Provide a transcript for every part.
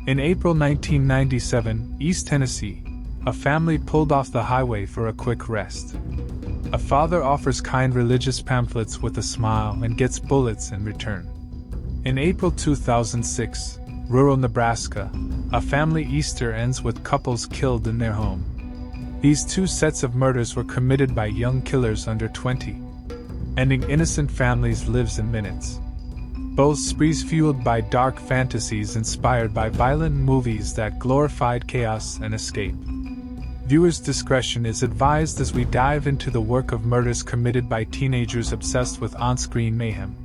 In April 1997, East Tennessee, a family pulled off the highway for a quick rest. A father offers kind religious pamphlets with a smile and gets bullets in return. In April 2006, rural Nebraska, a family Easter ends with couples killed in their home. These two sets of murders were committed by young killers under 20. Ending innocent families' lives in minutes. Both sprees fueled by dark fantasies inspired by violent movies that glorified chaos and escape. Viewers' discretion is advised as we dive into the work of murders committed by teenagers obsessed with on-screen mayhem.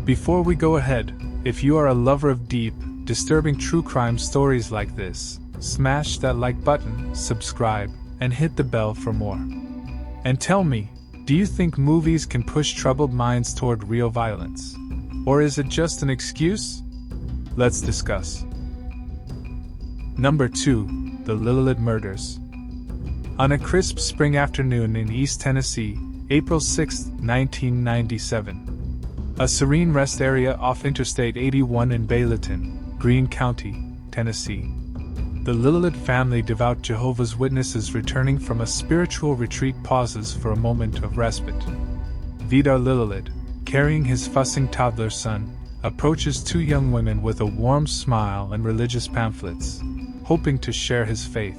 Before we go ahead, if you are a lover of deep, disturbing true crime stories like this, smash that like button, subscribe, and hit the bell for more. And tell me, do you think movies can push troubled minds toward real violence? Or is it just an excuse? Let's discuss. Number 2. The Lillelid Murders. On a crisp spring afternoon in East Tennessee, April 6, 1997. A serene rest area off Interstate 81 in Bayleton, Greene County, Tennessee. The Lillelid family, devout Jehovah's Witnesses returning from a spiritual retreat, pauses for a moment of respite. Vidar Lillelid, carrying his fussing toddler son, approaches two young women with a warm smile and religious pamphlets, hoping to share his faith.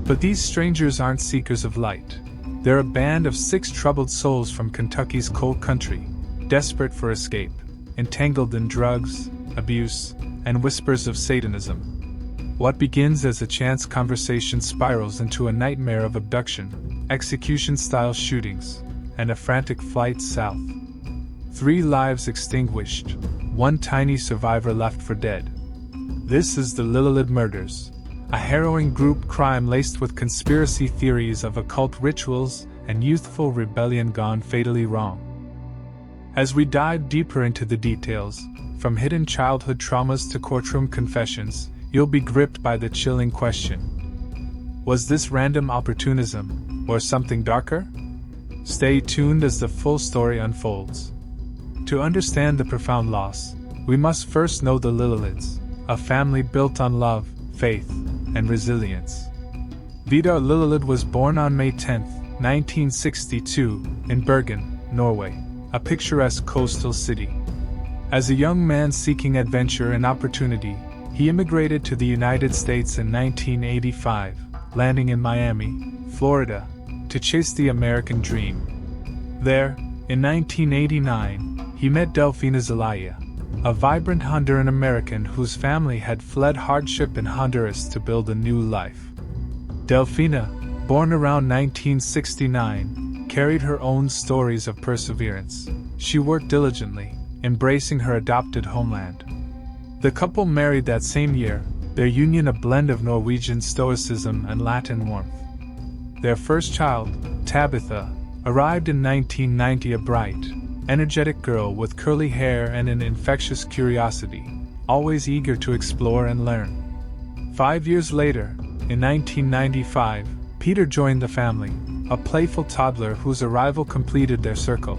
But these strangers aren't seekers of light. They're a band of 6 troubled souls from Kentucky's cold country, desperate for escape, entangled in drugs, abuse, and whispers of Satanism. What begins as a chance conversation spirals into a nightmare of abduction, execution-style shootings, and a frantic flight south. 3 lives extinguished, 1 tiny survivor left for dead. This is the Lillelid Murders, a harrowing group crime laced with conspiracy theories of occult rituals and youthful rebellion gone fatally wrong. As we dive deeper into the details, from hidden childhood traumas to courtroom confessions, you'll be gripped by the chilling question: was this random opportunism, or something darker? Stay tuned as the full story unfolds. To understand the profound loss, we must first know the Lillelids, a family built on love, faith, and resilience. Vidar Lillelid was born on May 10, 1962, in Bergen, Norway, a picturesque coastal city. As a young man seeking adventure and opportunity, he immigrated to the United States in 1985, landing in Miami, Florida, to chase the American dream. There, in 1989, he met Delfina Zelaya, a vibrant Honduran American whose family had fled hardship in Honduras to build a new life. Delfina, born around 1969, carried her own stories of perseverance. She worked diligently, embracing her adopted homeland. The couple married that same year, their union a blend of Norwegian stoicism and Latin warmth. Their first child, Tabitha, arrived in 1990, a bright, energetic girl with curly hair and an infectious curiosity, always eager to explore and learn. 5 years later, in 1995, Peter joined the family, a playful toddler whose arrival completed their circle.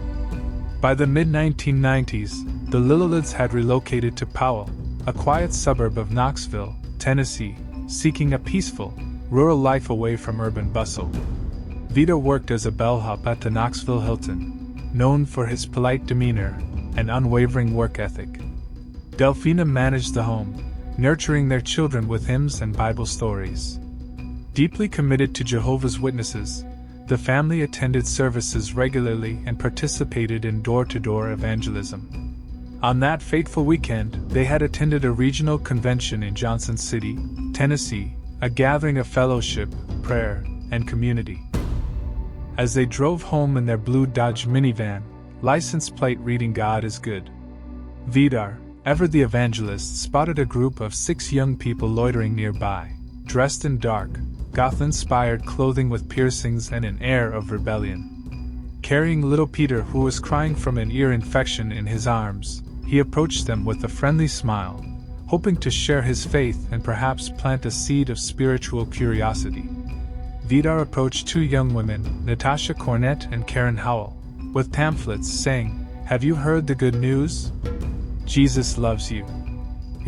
By the mid-1990s, the Lillelids had relocated to Powell, a quiet suburb of Knoxville, Tennessee, seeking a peaceful, rural life away from urban bustle. Vidar worked as a bellhop at the Knoxville Hilton, known for his polite demeanor and unwavering work ethic. Delfina managed the home, nurturing their children with hymns and Bible stories. Deeply committed to Jehovah's Witnesses, the family attended services regularly and participated in door-to-door evangelism. On that fateful weekend, they had attended a regional convention in Johnson City, Tennessee, a gathering of fellowship, prayer, and community. As they drove home in their blue Dodge minivan, license plate reading "God is good," Vidar, ever the evangelist, spotted a group of 6 young people loitering nearby, dressed in dark, goth-inspired clothing with piercings and an air of rebellion. Carrying little Peter, who was crying from an ear infection, in his arms, he approached them with a friendly smile, hoping to share his faith and perhaps plant a seed of spiritual curiosity. Vidar approached 2 young women, Natasha Cornett and Karen Howell, with pamphlets saying, "Have you heard the good news? Jesus loves you.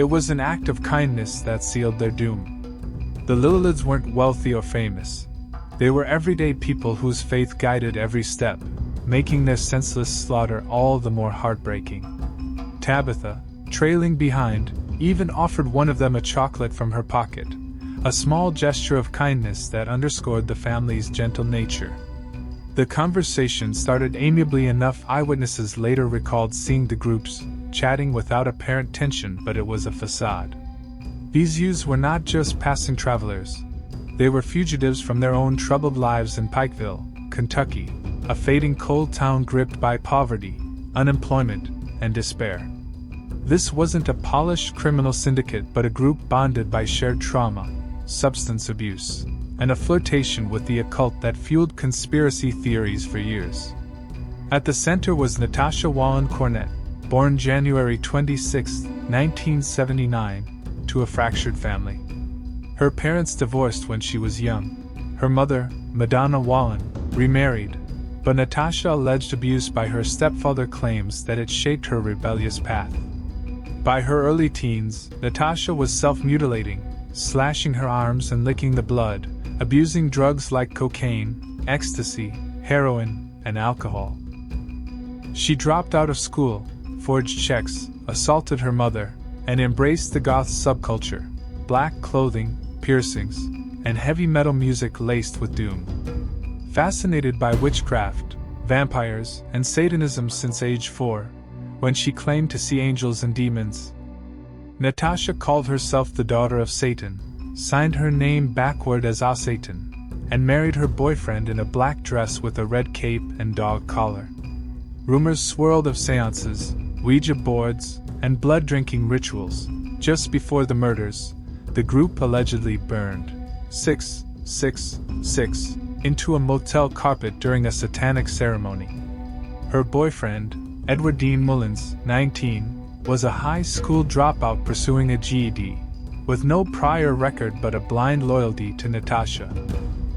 It was an act of kindness that sealed their doom. The Lillelids weren't wealthy or famous. They were everyday people whose faith guided every step, making their senseless slaughter all the more heartbreaking. Tabitha, trailing behind, even offered one of them a chocolate from her pocket, a small gesture of kindness that underscored the family's gentle nature. The conversation started amiably enough. Eyewitnesses later recalled seeing the groups chatting without apparent tension, but it was a facade. These youths were not just passing travelers. They were fugitives from their own troubled lives in Pikeville, Kentucky, a fading coal town gripped by poverty, unemployment, and despair. This wasn't a polished criminal syndicate but a group bonded by shared trauma, substance abuse, and a flirtation with the occult that fueled conspiracy theories for years. At the center was Natasha Cornett, born January 26, 1979, to a fractured family. Her parents divorced when she was young. Her mother, Madonna Wallen, remarried, but Natasha alleged abuse by her stepfather claims that it shaped her rebellious path. By her early teens, Natasha was self-mutilating, slashing her arms and licking the blood, abusing drugs like cocaine, ecstasy, heroin, and alcohol. She dropped out of school, forged checks, assaulted her mother, and embraced the goth subculture, black clothing, piercings, and heavy metal music laced with doom. Fascinated by witchcraft, vampires, and Satanism since age 4, when she claimed to see angels and demons, Natasha called herself the daughter of Satan, signed her name backward as Satan, and married her boyfriend in a black dress with a red cape and dog collar. Rumors swirled of seances, Ouija boards, and blood-drinking rituals. Just before the murders, the group allegedly burned 666 into a motel carpet during a satanic ceremony. Her boyfriend, Edward Dean Mullins, 19, was a high school dropout pursuing a GED, with no prior record but a blind loyalty to Natasha.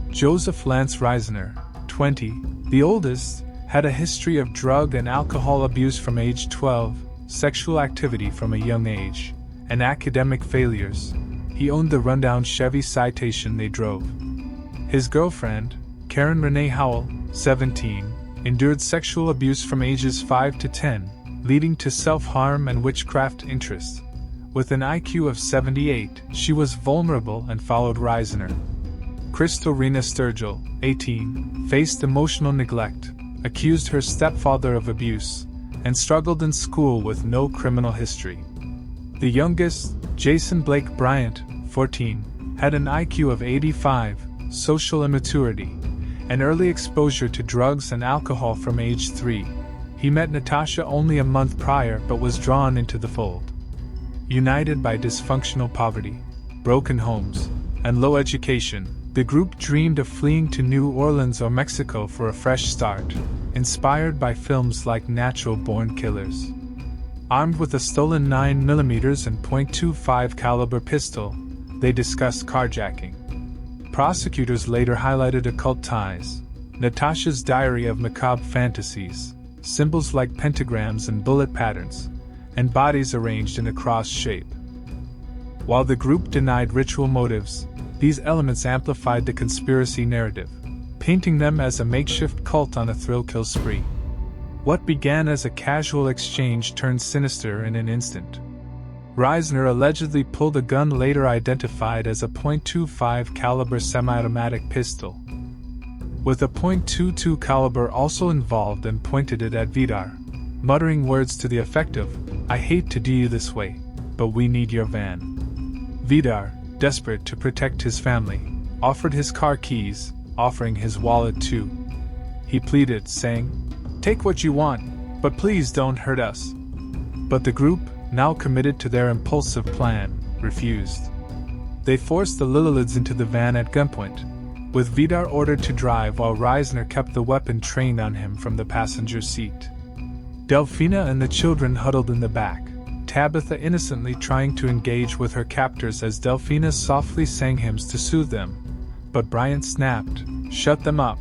Joseph Lance Reisner, 20, the oldest, had a history of drug and alcohol abuse from age 12, sexual activity from a young age, and academic failures. He owned the rundown Chevy Citation they drove. His girlfriend, Karen Renee Howell, 17, endured sexual abuse from ages 5 to 10, leading to self-harm and witchcraft interests. With an IQ of 78, she was vulnerable and followed Reisner. Crystal Rena Sturgill, 18, faced emotional neglect, accused her stepfather of abuse, and struggled in school with no criminal history. The youngest, Jason Blake Bryant, 14, had an IQ of 85, social immaturity, and early exposure to drugs and alcohol from age 3. He met Natasha only a month prior but was drawn into the fold. United by dysfunctional poverty, broken homes, and low education, the group dreamed of fleeing to New Orleans or Mexico for a fresh start, inspired by films like Natural Born Killers. Armed with a stolen 9mm and .25 caliber pistol, they discussed carjacking. Prosecutors later highlighted occult ties, Natasha's diary of macabre fantasies, symbols like pentagrams and bullet patterns, and bodies arranged in a cross shape. While the group denied ritual motives, these elements amplified the conspiracy narrative, painting them as a makeshift cult on a thrill-kill spree. What began as a casual exchange turned sinister in an instant. Reisner allegedly pulled a gun later identified as a .25 caliber semi-automatic pistol, with a .22 caliber also involved, and pointed it at Vidar, muttering words to the effect of, "I hate to do you this way, but we need your van." Vidar, desperate to protect his family, offered his car keys, offering his wallet too. He pleaded, saying, "Take what you want, but please don't hurt us." But the group, now committed to their impulsive plan, refused. They forced the Lillelids into the van at gunpoint, with Vidar ordered to drive while Reisner kept the weapon trained on him from the passenger seat. Delphina and the children huddled in the back, Tabitha innocently trying to engage with her captors as Delphina softly sang hymns to soothe them, but Bryant snapped, "Shut them up."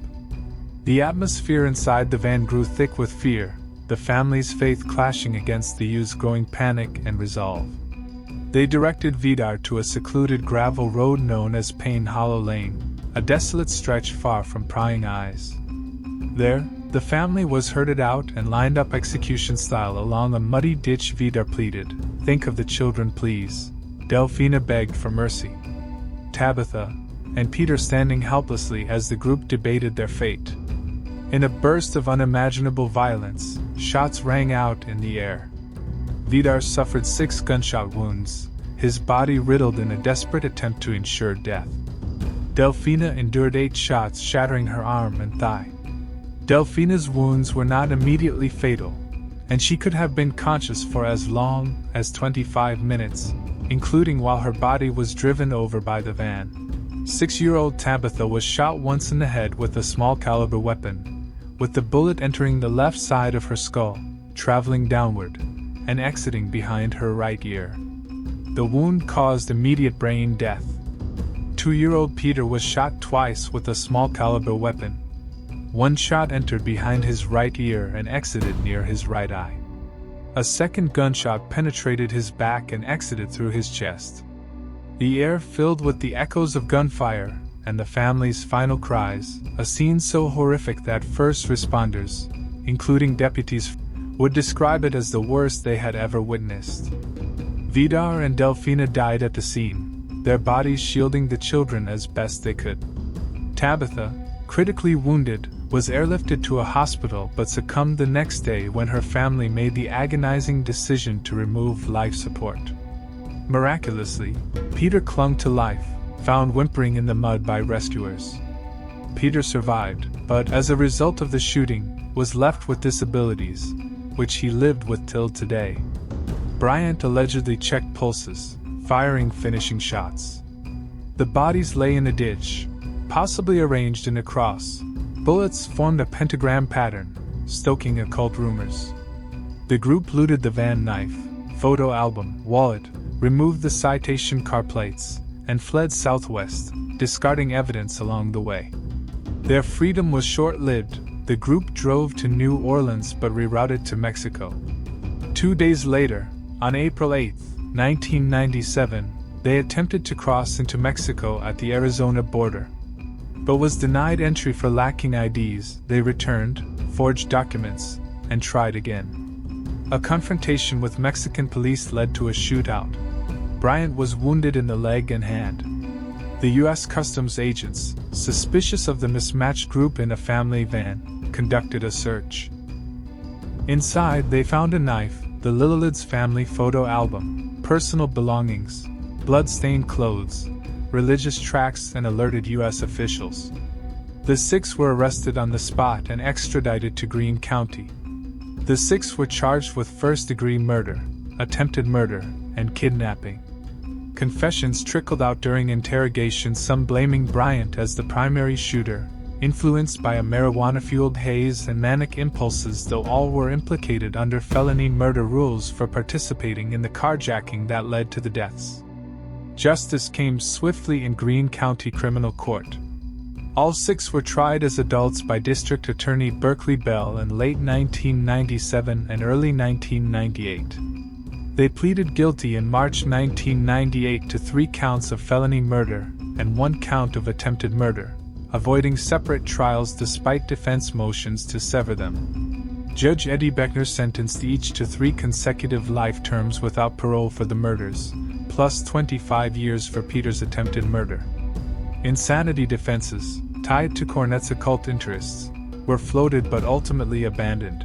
The atmosphere inside the van grew thick with fear, the family's faith clashing against the youth's growing panic and resolve. They directed Vidar to a secluded gravel road known as Payne Hollow Lane, a desolate stretch far from prying eyes. There, the family was herded out and lined up execution-style along a muddy ditch. Vidar pleaded, "Think of the children, please." Delphina begged for mercy. Tabitha and Peter standing helplessly as the group debated their fate. In a burst of unimaginable violence, shots rang out in the air. Vidar suffered 6 gunshot wounds, his body riddled in a desperate attempt to ensure death. Delphina endured 8 shots, shattering her arm and thigh. Delphina's wounds were not immediately fatal, and she could have been conscious for as long as 25 minutes, including while her body was driven over by the van. 6-year-old Tabitha was shot once in the head with a small-caliber weapon, with the bullet entering the left side of her skull, traveling downward, and exiting behind her right ear. The wound caused immediate brain death. 2-year-old Peter was shot twice with a small-caliber weapon. One shot entered behind his right ear and exited near his right eye. A second gunshot penetrated his back and exited through his chest. The air filled with the echoes of gunfire and the family's final cries, a scene so horrific that first responders, including deputies, would describe it as the worst they had ever witnessed. Vidar and Delphina died at the scene, their bodies shielding the children as best they could. Tabitha, critically wounded, was airlifted to a hospital but succumbed the next day when her family made the agonizing decision to remove life support. Miraculously, Peter clung to life, found whimpering in the mud by rescuers. Peter survived, but as a result of the shooting, was left with disabilities, which he lived with till today. Bryant allegedly checked pulses, firing finishing shots. The bodies lay in a ditch, possibly arranged in a cross. Bullets formed a pentagram pattern, stoking occult rumors. The group looted the van, knife, photo album, wallet, removed the citation car plates, and fled southwest, discarding evidence along the way. Their freedom was short-lived. The group drove to New Orleans but rerouted to Mexico. 2 days later, on April 8, 1997, they attempted to cross into Mexico at the Arizona border, but was denied entry for lacking IDs. They returned, forged documents, and tried again. A confrontation with Mexican police led to a shootout. Bryant was wounded in the leg and hand. The U.S. Customs agents, suspicious of the mismatched group in a family van, conducted a search. Inside, they found a knife, the Lillelid's family photo album, personal belongings, blood-stained clothes, religious tracts, and alerted U.S. officials. The 6 were arrested on the spot and extradited to Greene County. The 6 were charged with first-degree murder, attempted murder, and kidnapping. Confessions trickled out during interrogation, some blaming Bryant as the primary shooter, influenced by a marijuana-fueled haze and manic impulses, though all were implicated under felony murder rules for participating in the carjacking that led to the deaths. Justice came swiftly in Greene County Criminal Court. All 6 were tried as adults by District Attorney Berkeley Bell in late 1997 and early 1998. They pleaded guilty in March 1998 to 3 counts of felony murder and 1 count of attempted murder, avoiding separate trials despite defense motions to sever them. Judge Eddie Beckner sentenced each to 3 consecutive life terms without parole for the murders, plus 25 years for Peter's attempted murder. Insanity defenses, tied to Cornett's occult interests, were floated but ultimately abandoned.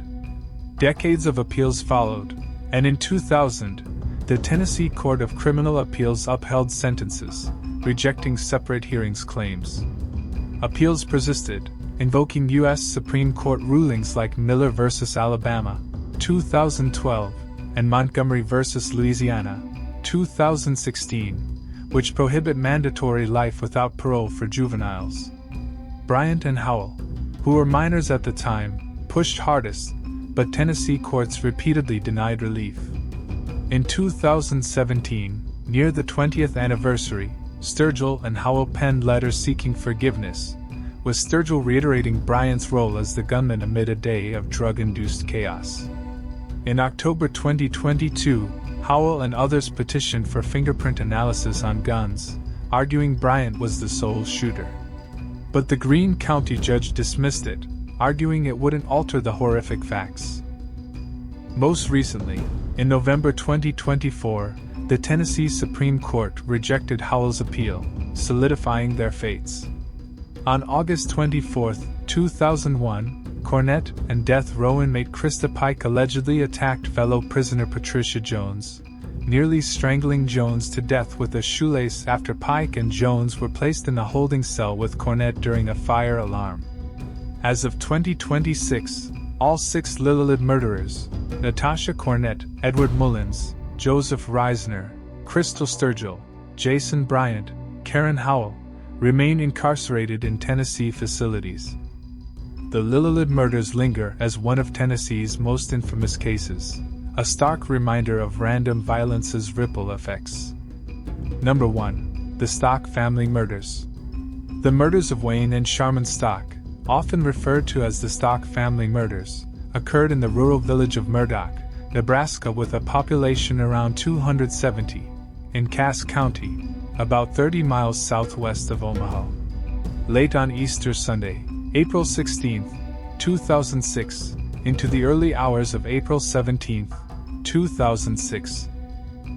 Decades of appeals followed, and in 2000, the Tennessee Court of Criminal Appeals upheld sentences, rejecting separate hearings claims. Appeals persisted, invoking U.S. Supreme Court rulings like Miller v. Alabama, 2012, and Montgomery v. Louisiana, 2016, which prohibit mandatory life without parole for juveniles. Bryant and Howell, who were minors at the time, pushed hardest, but Tennessee courts repeatedly denied relief. In 2017, near the 20th anniversary, Sturgill and Howell penned letters seeking forgiveness, with Sturgill reiterating Bryant's role as the gunman amid a day of drug-induced chaos. In October 2022, Howell and others petitioned for fingerprint analysis on guns, arguing Bryant was the sole shooter. But the Greene County judge dismissed it, arguing it wouldn't alter the horrific facts. Most recently, in November 2024, the Tennessee Supreme Court rejected Howell's appeal, solidifying their fates. On August 24, 2001, Cornett and death row inmate Krista Pike allegedly attacked fellow prisoner Patricia Jones, nearly strangling Jones to death with a shoelace after Pike and Jones were placed in a holding cell with Cornett during a fire alarm. As of 2026, all 6 Lillelid murderers, Natasha Cornett, Edward Mullins, Joseph Reisner, Crystal Sturgill, Jason Bryant, Karen Howell, remain incarcerated in Tennessee facilities. The Lillelid murders linger as one of Tennessee's most infamous cases, a stark reminder of random violence's ripple effects. Number 1. The Stock family murders. The murders of Wayne and Sharmon Stock, often referred to as the Stock family murders, occurred in the rural village of Murdoch, Nebraska with a population around 270, in Cass County, about 30 miles southwest of Omaha. Late on Easter Sunday, April 16, 2006, into the early hours of April 17, 2006.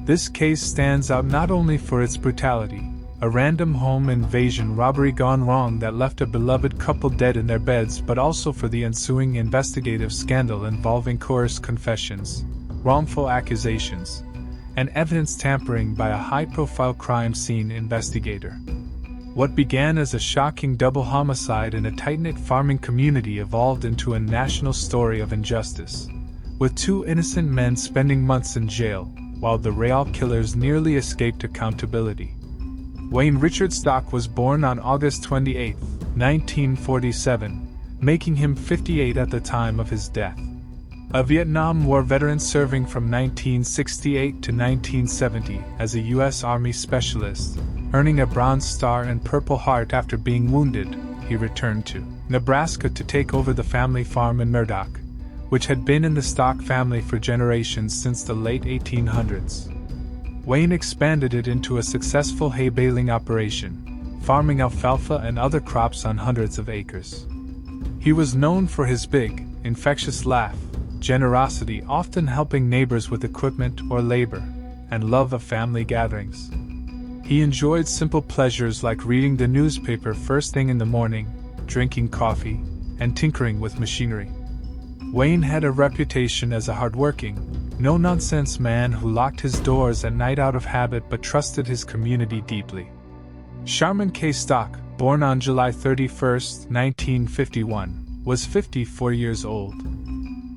This case stands out not only for its brutality, a random home invasion robbery gone wrong that left a beloved couple dead in their beds, but also for the ensuing investigative scandal involving coerced confessions, wrongful accusations, and evidence tampering by a high-profile crime scene investigator. What began as a shocking double homicide in a tight-knit farming community evolved into a national story of injustice, with 2 innocent men spending months in jail, while the serial killers nearly escaped accountability. Wayne Richard Stock was born on August 28, 1947, making him 58 at the time of his death. A Vietnam War veteran serving from 1968 to 1970 as a U.S. Army specialist, earning a Bronze Star and Purple Heart after being wounded, he returned to Nebraska to take over the family farm in Murdoch, which had been in the Stock family for generations since the late 1800s. Wayne expanded it into a successful hay baling operation, farming alfalfa and other crops on hundreds of acres. He was known for his big, infectious laugh, generosity, often helping neighbors with equipment or labor, and love of family gatherings. He enjoyed simple pleasures like reading the newspaper first thing in the morning, drinking coffee, and tinkering with machinery. Wayne had a reputation as a hardworking, no-nonsense man who locked his doors at night out of habit but trusted his community deeply. Sharmon K. Stock, born on July 31, 1951, was 54 years old.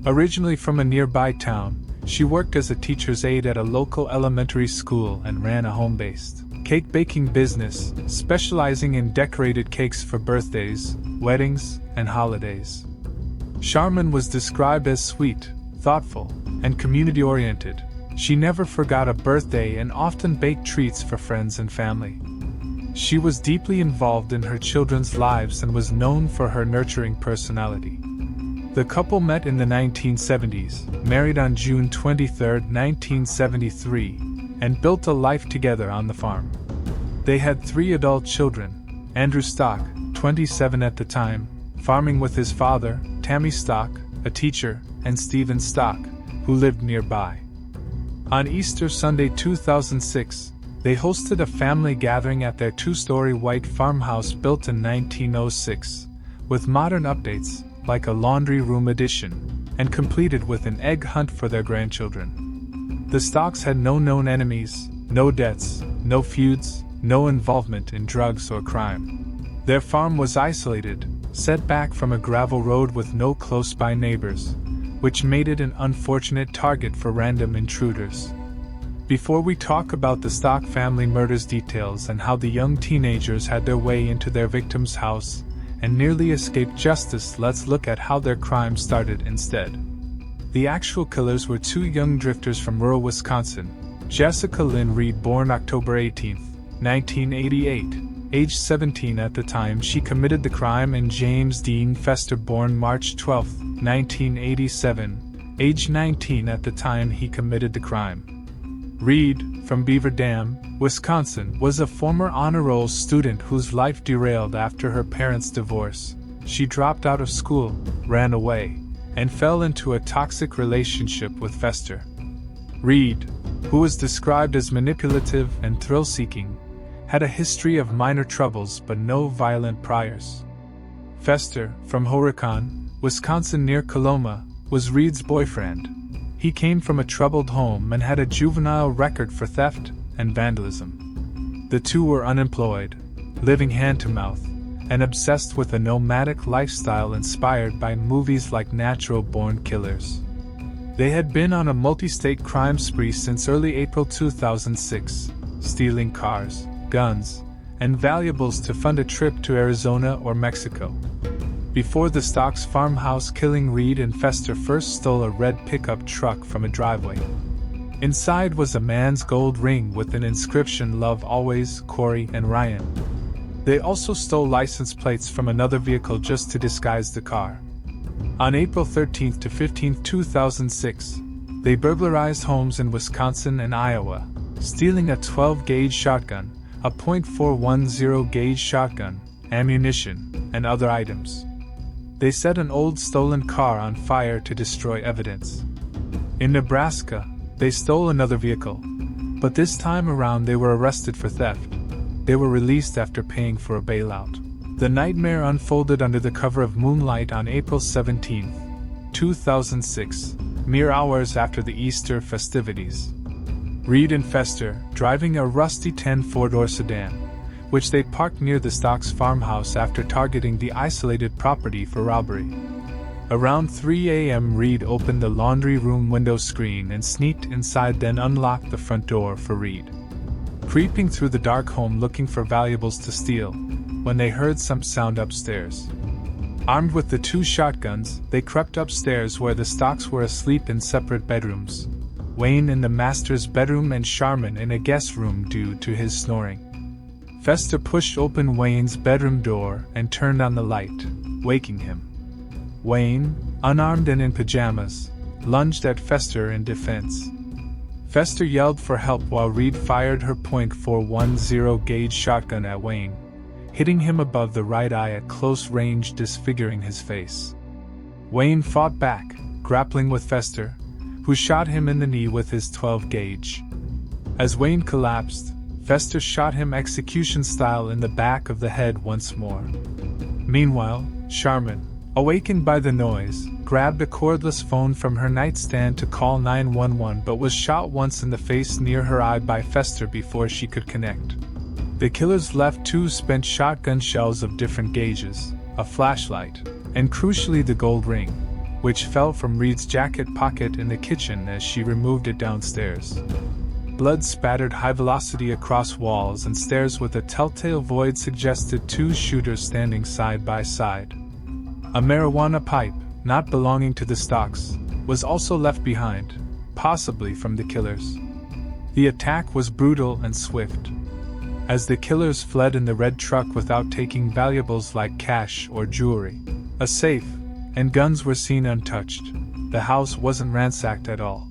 Originally from a nearby town, she worked as a teacher's aide at a local elementary school and ran a home-based cake baking business, specializing in decorated cakes for birthdays, weddings, and holidays. Sharmon was described as sweet, thoughtful, and community-oriented. She never forgot a birthday and often baked treats for friends and family. She was deeply involved in her children's lives and was known for her nurturing personality. The couple met in the 1970s, married on June 23, 1973, and built a life together on the farm. They had 3 adult children: Andrew Stock, 27 at the time, farming with his father, Tammy Stock, a teacher, and Stephen Stock, who lived nearby. On Easter Sunday 2006, they hosted a family gathering at their 2-story white farmhouse built in 1906, with modern updates, like a laundry room addition, and completed with an egg hunt for their grandchildren. The Stocks had no known enemies, no debts, no feuds, no involvement in drugs or crime. Their farm was isolated, set back from a gravel road with no close-by neighbors, which made it an unfortunate target for random intruders. Before we talk about the Stock family murders details and how the young teenagers had their way into their victim's house and nearly escaped justice, let's look at how their crime started instead. The actual killers were 2 young drifters from rural Wisconsin, Jessica Lynn Reid, born October 18, 1988, aged 17 at the time she committed the crime, and James Dean Fester, born March 12, 1987, aged 19 at the time he committed the crime. Reid, from Beaver Dam, Wisconsin, was a former honor roll student whose life derailed after her parents' divorce. She dropped out of school, ran away, and fell into a toxic relationship with Fester. Reid, who was described as manipulative and thrill-seeking, had a history of minor troubles but no violent priors. Fester, from Horicon, Wisconsin near Coloma, was Reid's boyfriend. He came from a troubled home and had a juvenile record for theft and vandalism. The two were unemployed, living hand-to-mouth, and obsessed with a nomadic lifestyle inspired by movies like Natural Born Killers. They had been on a multi-state crime spree since early April 2006, stealing cars, guns, and valuables to fund a trip to Arizona or Mexico. Before the Stock's farmhouse killing, Reid and Fester first stole a red pickup truck from a driveway. Inside was a man's gold ring with an inscription "Love Always, Corey and Ryan." They also stole license plates from another vehicle just to disguise the car. On April 13 to 15, 2006, they burglarized homes in Wisconsin and Iowa, stealing a 12-gauge shotgun, a .410 gauge shotgun, ammunition, and other items. They set an old stolen car on fire to destroy evidence. In Nebraska, they stole another vehicle, but this time around they were arrested for theft. They were released after paying for a bailout. The nightmare unfolded under the cover of moonlight on April 17, 2006, mere hours after the Easter festivities. Reid and Fester, driving a rusty tan four-door sedan, which they parked near the Stock's farmhouse after targeting the isolated property for robbery. Around 3 a.m. Reid opened the laundry room window screen and sneaked inside, then unlocked the front door for Reid. Creeping through the dark home looking for valuables to steal, when they heard some sound upstairs. Armed with the two shotguns, they crept upstairs where the Stocks were asleep in separate bedrooms. Wayne in the master's bedroom and Sharmon in a guest room due to his snoring. Fester pushed open Wayne's bedroom door and turned on the light, waking him. Wayne, unarmed and in pajamas, lunged at Fester in defense. Fester yelled for help while Reid fired her .410 gauge shotgun at Wayne, hitting him above the right eye at close range, disfiguring his face. Wayne fought back, grappling with Fester, who shot him in the knee with his 12 gauge. As Wayne collapsed, Fester shot him execution-style in the back of the head once more. Meanwhile, Sharmon, awakened by the noise, grabbed a cordless phone from her nightstand to call 911 but was shot once in the face near her eye by Fester before she could connect. The killers left two spent shotgun shells of different gauges, a flashlight, and crucially the gold ring, which fell from Reid's jacket pocket in the kitchen as she removed it downstairs. Blood spattered high velocity across walls and stairs with a telltale void suggested two shooters standing side by side. A marijuana pipe, not belonging to the Stocks, was also left behind, possibly from the killers. The attack was brutal and swift. As the killers fled in the red truck without taking valuables like cash or jewelry, a safe, and guns were seen untouched, the house wasn't ransacked at all.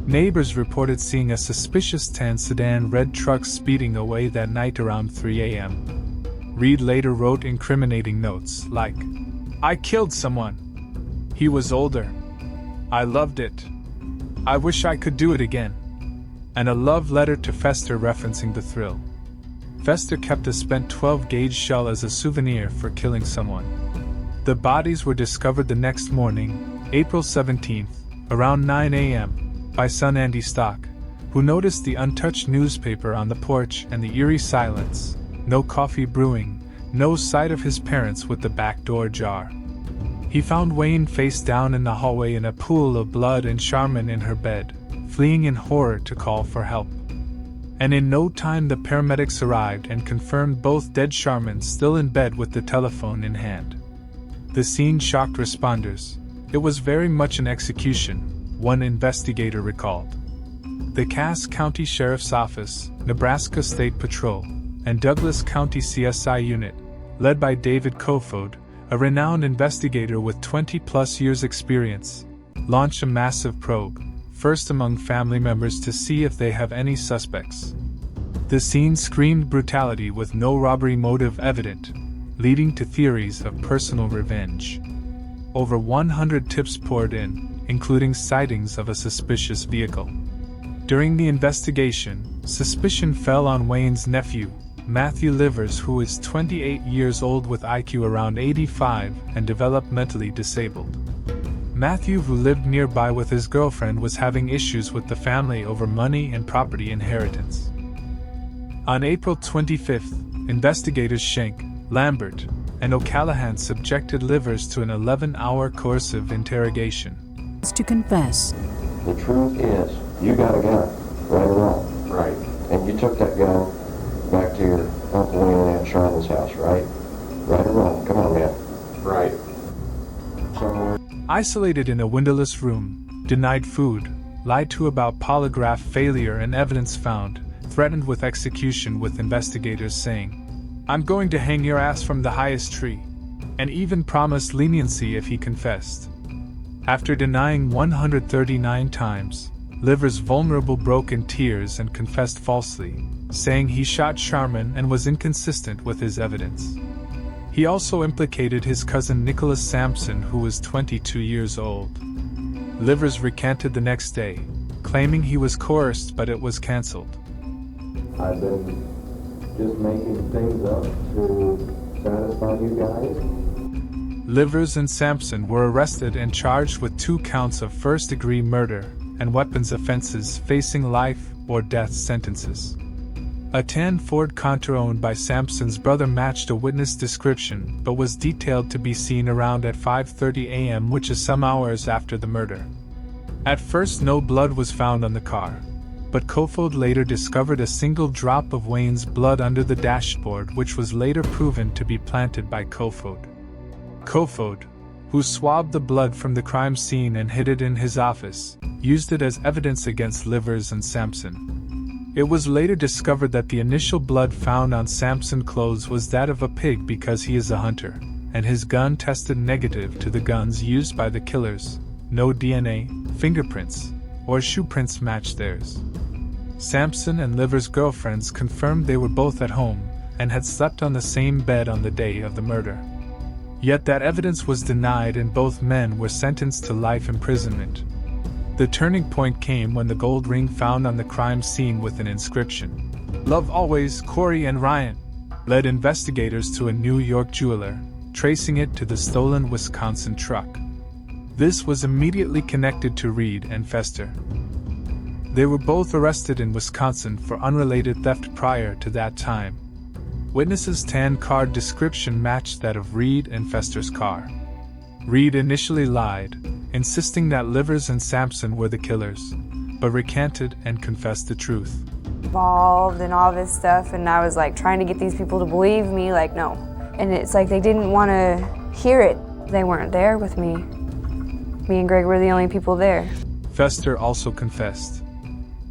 Neighbors reported seeing a suspicious tan sedan red truck speeding away that night around 3 a.m. Reid later wrote incriminating notes like, "I killed someone. He was older. I loved it. I wish I could do it again." And a love letter to Fester referencing the thrill. Fester kept a spent 12-gauge shell as a souvenir for killing someone. The bodies were discovered the next morning, April 17th, around 9 a.m., by son Andy Stock, who noticed the untouched newspaper on the porch and the eerie silence, no coffee brewing, no sight of his parents with the back door ajar. He found Wayne face down in the hallway in a pool of blood and Sharmon in her bed, fleeing in horror to call for help. And in no time the paramedics arrived and confirmed both dead Sharmon still in bed with the telephone in hand. The scene shocked responders. It was very much an execution, one investigator recalled. The Cass County Sheriff's Office, Nebraska State Patrol, and Douglas County CSI Unit, led by David Kofod, a renowned investigator with 20-plus years experience, launched a massive probe, first among family members to see if they have any suspects. The scene screamed brutality with no robbery motive evident, leading to theories of personal revenge. Over 100 tips poured in, including sightings of a suspicious vehicle. During the investigation, suspicion fell on Wayne's nephew, Matthew Livers, who is 28 years old with IQ around 85 and developmentally disabled. Matthew, who lived nearby with his girlfriend, was having issues with the family over money and property inheritance. On April 25th, investigators Schenck, Lambert, and O'Callahan subjected Livers to an 11-hour coercive interrogation. To confess. The truth is, you got a gun, right or wrong. Right. And you took that gun back to your Uncle Wayne and Aunt Sharmon's house, right? Right or wrong? Come on, man. Right. Somewhere. Isolated in a windowless room, denied food, lied to about polygraph failure and evidence found, threatened with execution, with investigators saying, "I'm going to hang your ass from the highest tree," and even promised leniency if he confessed. After denying 139 times, Livers vulnerable broke in tears and confessed falsely, saying he shot Sharmon and was inconsistent with his evidence. He also implicated his cousin Nicholas Sampson, who was 22 years old. Livers recanted the next day, claiming he was coerced, but it was cancelled. I've been just making things up to satisfy you guys. Livers and Sampson were arrested and charged with 2 counts of first-degree murder and weapons offenses, facing life or death sentences. A tan Ford Contour owned by Sampson's brother matched a witness description but was detailed to be seen around at 5:30 a.m., which is some hours after the murder. At first, no blood was found on the car, but Kofod later discovered a single drop of Wayne's blood under the dashboard, which was later proven to be planted by Kofod. Kofod, who swabbed the blood from the crime scene and hid it in his office, used it as evidence against Livers and Sampson. It was later discovered that the initial blood found on Sampson's clothes was that of a pig because he is a hunter, and his gun tested negative to the guns used by the killers. No DNA, fingerprints, or shoe prints matched theirs. Sampson and Livers' girlfriends confirmed they were both at home and had slept on the same bed on the day of the murder. Yet that evidence was denied and both men were sentenced to life imprisonment. The turning point came when the gold ring found on the crime scene with an inscription, "Love always, Corey and Ryan," led investigators to a New York jeweler, tracing it to the stolen Wisconsin truck. This was immediately connected to Reid and Fester. They were both arrested in Wisconsin for unrelated theft prior to that time. Witnesses' tan card description matched that of Reid and Fester's car. Reid initially lied, insisting that Livers and Sampson were the killers, but recanted and confessed the truth. Involved in all this stuff, and I was like trying to get these people to believe me, like no. And it's like they didn't want to hear it. They weren't there with me. Me and Greg were the only people there. Fester also confessed.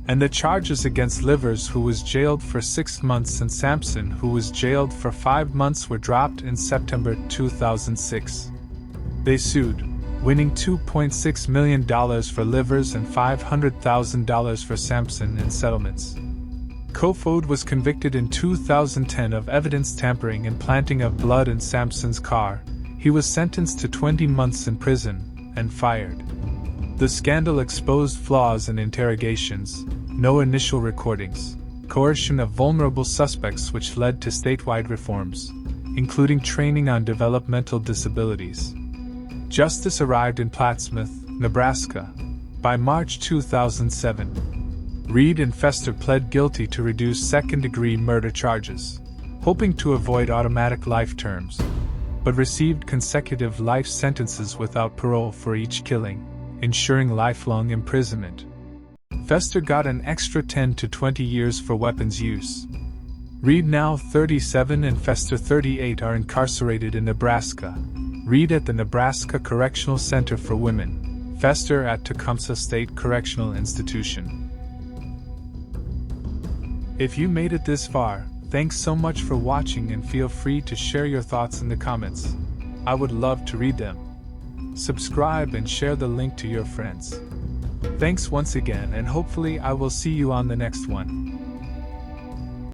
And the charges against Livers, who was jailed for 6 months, and Sampson, who was jailed for 5 months, were dropped in September 2006. They sued, winning $2.6 million for Livers and $500,000 for Sampson in settlements. Kofod was convicted in 2010 of evidence tampering and planting of blood in Sampson's car. He was sentenced to 20 months in prison and fired. The scandal exposed flaws in interrogations, no initial recordings, coercion of vulnerable suspects, which led to statewide reforms, including training on developmental disabilities. Justice arrived in Plattsmouth, Nebraska, by March 2007. Reid and Fester pled guilty to reduce second-degree murder charges, hoping to avoid automatic life terms, but received consecutive life sentences without parole for each killing, ensuring lifelong imprisonment. Fester got an extra 10 to 20 years for weapons use. Reid, now 37, and Fester, 38, are incarcerated in Nebraska. Reid at the Nebraska Correctional Center for Women, Fester at Tecumseh State Correctional Institution. If you made it this far, thanks so much for watching, and feel free to share your thoughts in the comments. I would love to read them. Subscribe and share the link to your friends. Thanks once again, and hopefully I will see you on the next one.